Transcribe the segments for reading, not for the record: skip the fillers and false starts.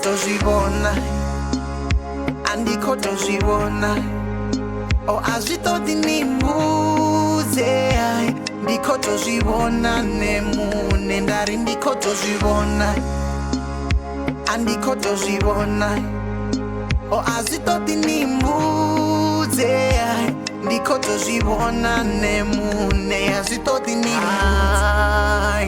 ndikotozvibona andikotozvibona o azvitoti nimbuze ndikotozvibona nemune ndari ndikotozvibona andikotozvibona o azvitoti nimbuze ndikotozvibona nemune azvitoti nimbuze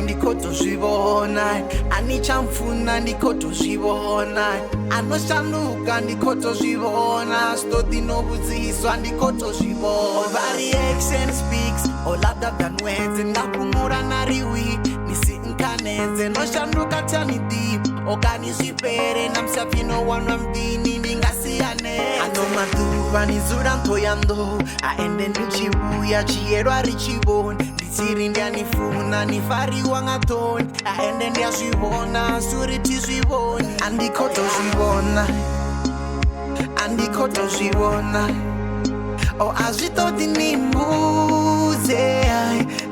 ndikotozvibona anichamfuna ndikotozvibona anoshanduka ndikotozvibona stoti nokudziswa ndikotozvibona variation speaks all other than words ndakumura nariwi nisinkanedze noshanduka tanidi okanizvipere namusapino wanwa mdini ndingasiyane anomaduva nizura ntoyando aende ndichibuya chiyerwa richiboni nditsiri ndianifuna nifariwa ngatoni aende ndiazvibona suri tizviboni andikotozvibona andikotozvibona o azvitoti nimbuze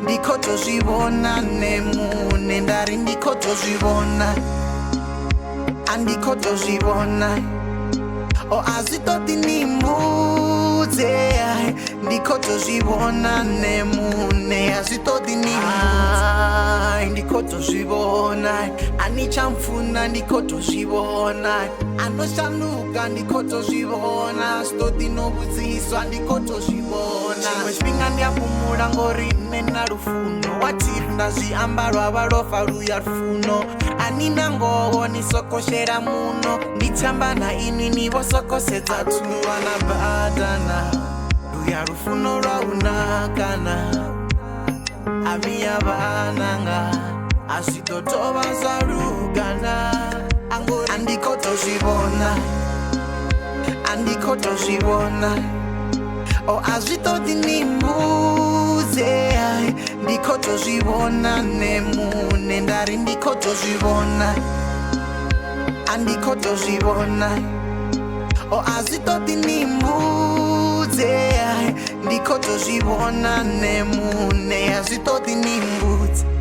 ndikotozvibona nemune ndari ndikotozvibona andikotozvibona o azvitoti nimbuze ndikotozvibona nemune azvitoti nimbuze ndikotozvibona anichamfuna ndikotozvibona anoshanduka ndikotozvibona stoti nokudziswa ndikotozvibona chimwe chipinga ndiyapumura ngori nena rufuno wati ndazviamba rwava rofa ruya rufuno anina ngovo nisokoshera muno nditamba naini nivosokosedza tunuwana badana ruya rufuno rwaunakana aviya vananga asitotova zarugana andikotozvibona andikotozvibona o azvitoti nimbuze ndikotozvibona nemune ndari ndikotozvibona andikotozvibona o azvitoti nimbuze ndikotozvibona nemune azvitoti nimbudze